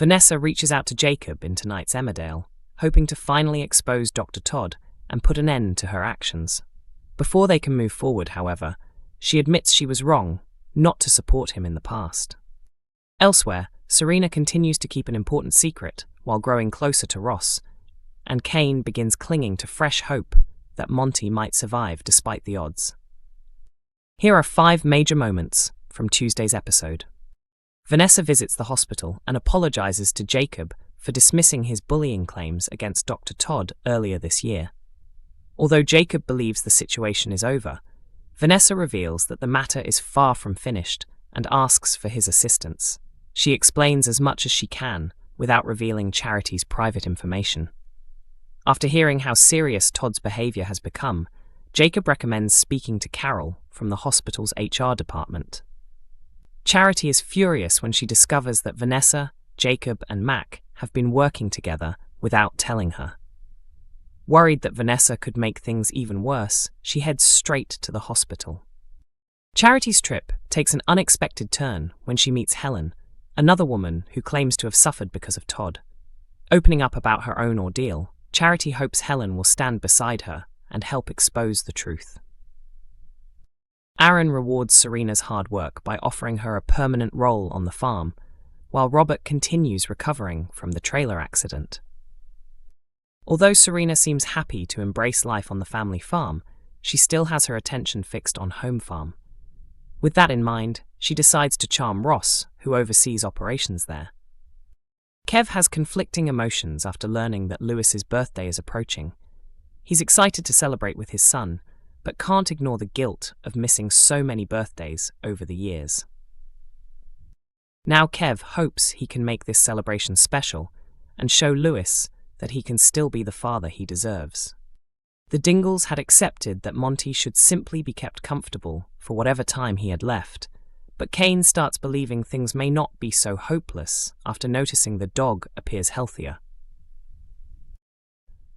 Vanessa reaches out to Jacob in tonight's Emmerdale, hoping to finally expose Dr. Todd and put an end to her actions. Before they can move forward, however, she admits she was wrong not to support him in the past. Elsewhere, Serena continues to keep an important secret while growing closer to Ross, and Cain begins clinging to fresh hope that Monty might survive despite the odds. Here are 5 major moments from Tuesday's episode. Vanessa visits the hospital and apologises to Jacob for dismissing his bullying claims against Dr. Todd earlier this year. Although Jacob believes the situation is over, Vanessa reveals that the matter is far from finished and asks for his assistance. She explains as much as she can without revealing Charity's private information. After hearing how serious Todd's behaviour has become, Jacob recommends speaking to Carol from the hospital's HR department. Charity is furious when she discovers that Vanessa, Jacob, and Mac have been working together without telling her. Worried that Vanessa could make things even worse, she heads straight to the hospital. Charity's trip takes an unexpected turn when she meets Helen, another woman who claims to have suffered because of Todd. Opening up about her own ordeal, Charity hopes Helen will stand beside her and help expose the truth. Aaron rewards Serena's hard work by offering her a permanent role on the farm, while Robert continues recovering from the trailer accident. Although Serena seems happy to embrace life on the family farm, she still has her attention fixed on home farm. With that in mind, she decides to charm Ross, who oversees operations there. Kev has conflicting emotions after learning that Lewis's birthday is approaching. He's excited to celebrate with his son, but can't ignore the guilt of missing so many birthdays over the years. Now Kev hopes he can make this celebration special and show Lewis that he can still be the father he deserves. The Dingles had accepted that Monty should simply be kept comfortable for whatever time he had left, but Cain starts believing things may not be so hopeless after noticing the dog appears healthier.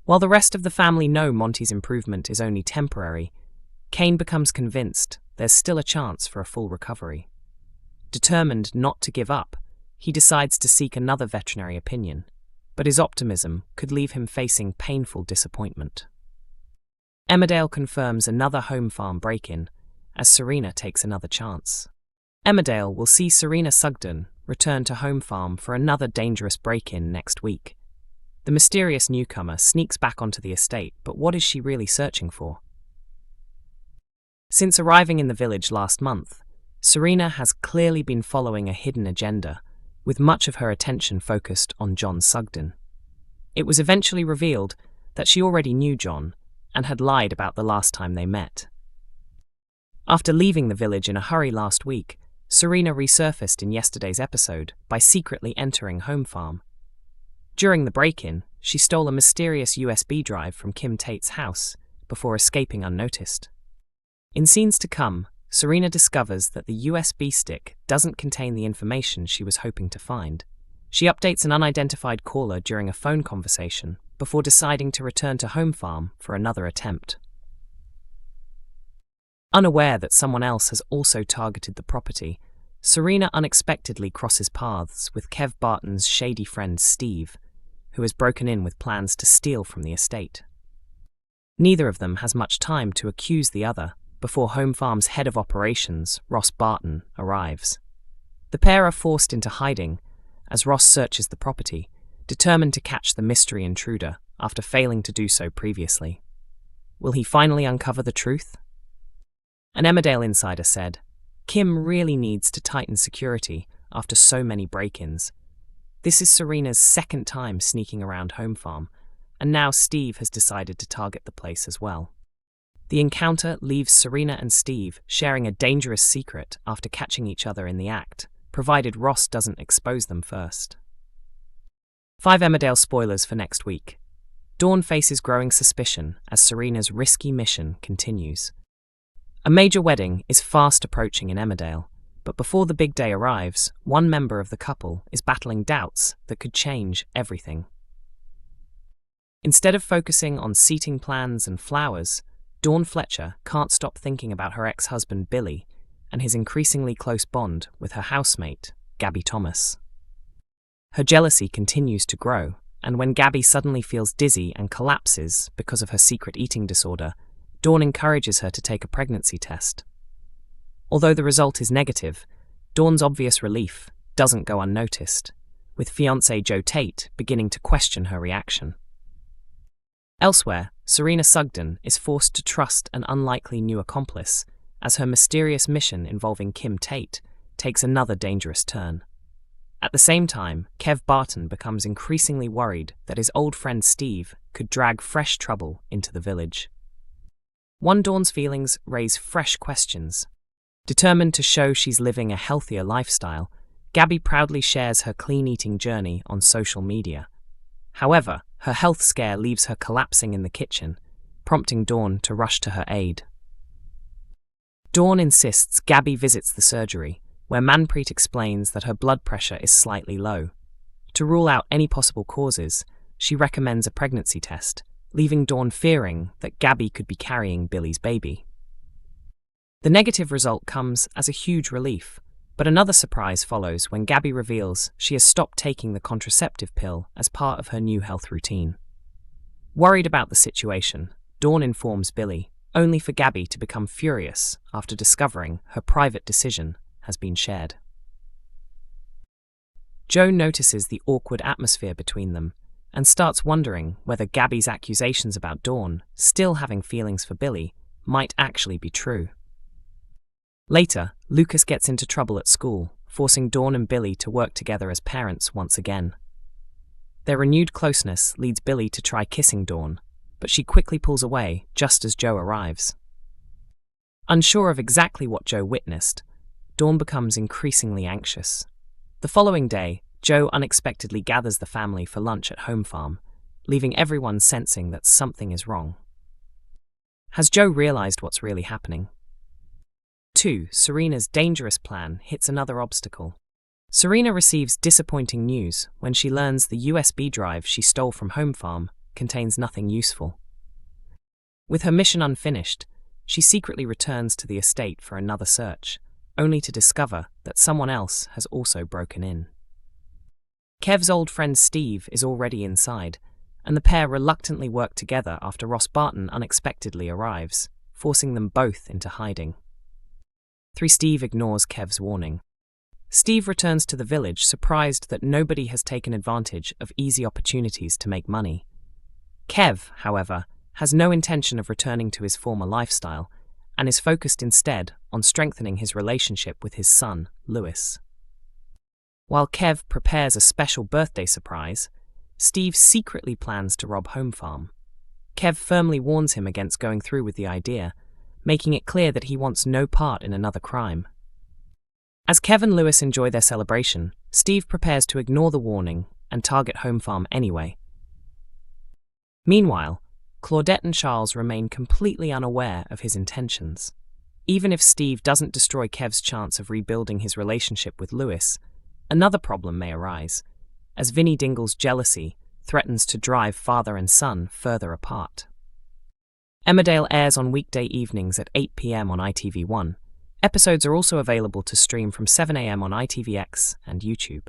While the rest of the family know Monty's improvement is only temporary, Cain becomes convinced there's still a chance for a full recovery. Determined not to give up, he decides to seek another veterinary opinion, but his optimism could leave him facing painful disappointment. Emmerdale confirms another home farm break-in as Serena takes another chance. Emmerdale will see Serena Sugden return to home farm for another dangerous break-in next week. The mysterious newcomer sneaks back onto the estate, but what is she really searching for? Since arriving in the village last month, Serena has clearly been following a hidden agenda, with much of her attention focused on John Sugden. It was eventually revealed that she already knew John and had lied about the last time they met. After leaving the village in a hurry last week, Serena resurfaced in yesterday's episode by secretly entering home farm. During the break-in, she stole a mysterious USB drive from Kim Tate's house before escaping unnoticed. In scenes to come, Serena discovers that the USB stick doesn't contain the information she was hoping to find. She updates an unidentified caller during a phone conversation before deciding to return to home farm for another attempt. Unaware that someone else has also targeted the property, Serena unexpectedly crosses paths with Kev Barton's shady friend Steve, who has broken in with plans to steal from the estate. Neither of them has much time to accuse the other before Home Farm's head of operations, Ross Barton, arrives. The pair are forced into hiding as Ross searches the property, determined to catch the mystery intruder after failing to do so previously. Will he finally uncover the truth? An Emmerdale insider said, "Kim really needs to tighten security after so many break-ins. This is Serena's second time sneaking around Home Farm, and now Steve has decided to target the place as well." The encounter leaves Serena and Steve sharing a dangerous secret after catching each other in the act, provided Ross doesn't expose them first. 5 Emmerdale spoilers for next week. Dawn faces growing suspicion as Serena's risky mission continues. A major wedding is fast approaching in Emmerdale, but before the big day arrives, one member of the couple is battling doubts that could change everything. Instead of focusing on seating plans and flowers, Dawn Fletcher can't stop thinking about her ex-husband Billy and his increasingly close bond with her housemate, Gabby Thomas. Her jealousy continues to grow, and when Gabby suddenly feels dizzy and collapses because of her secret eating disorder, Dawn encourages her to take a pregnancy test. Although the result is negative, Dawn's obvious relief doesn't go unnoticed, with fiancé Joe Tate beginning to question her reaction. Elsewhere, Serena Sugden is forced to trust an unlikely new accomplice as her mysterious mission involving Kim Tate takes another dangerous turn. At the same time, Kev Barton becomes increasingly worried that his old friend Steve could drag fresh trouble into the village. Dawn's feelings raise fresh questions. Determined to show she's living a healthier lifestyle, Gabby proudly shares her clean-eating journey on social media. However, her health scare leaves her collapsing in the kitchen, prompting Dawn to rush to her aid. Dawn insists Gabby visits the surgery, where Manpreet explains that her blood pressure is slightly low. To rule out any possible causes, she recommends a pregnancy test, leaving Dawn fearing that Gabby could be carrying Billy's baby. The negative result comes as a huge relief, but another surprise follows when Gabby reveals she has stopped taking the contraceptive pill as part of her new health routine. Worried about the situation, Dawn informs Billy, only for Gabby to become furious after discovering her private decision has been shared. Joe notices the awkward atmosphere between them and starts wondering whether Gabby's accusations about Dawn still having feelings for Billy might actually be true. Later, Lucas gets into trouble at school, forcing Dawn and Billy to work together as parents once again. Their renewed closeness leads Billy to try kissing Dawn, but she quickly pulls away just as Joe arrives. Unsure of exactly what Joe witnessed, Dawn becomes increasingly anxious. The following day, Joe unexpectedly gathers the family for lunch at home farm, leaving everyone sensing that something is wrong. Has Joe realized what's really happening? 2. Serena's dangerous plan hits another obstacle. Serena receives disappointing news when she learns the USB drive she stole from home farm contains nothing useful. With her mission unfinished, she secretly returns to the estate for another search, only to discover that someone else has also broken in. Kev's old friend Steve is already inside, and the pair reluctantly work together after Ross Barton unexpectedly arrives, forcing them both into hiding. 3. Steve ignores Kev's warning. Steve returns to the village surprised that nobody has taken advantage of easy opportunities to make money. Kev, however, has no intention of returning to his former lifestyle and is focused instead on strengthening his relationship with his son, Lewis. While Kev prepares a special birthday surprise, Steve secretly plans to rob Home Farm. Kev firmly warns him against going through with the idea, making it clear that he wants no part in another crime. As Kev and Lewis enjoy their celebration, Steve prepares to ignore the warning and target Home Farm anyway. Meanwhile, Claudette and Charles remain completely unaware of his intentions. Even if Steve doesn't destroy Kev's chance of rebuilding his relationship with Lewis, another problem may arise, as Vinnie Dingle's jealousy threatens to drive father and son further apart. Emmerdale airs on weekday evenings at 8 p.m. on ITV1. Episodes are also available to stream from 7 a.m. on ITVX and YouTube.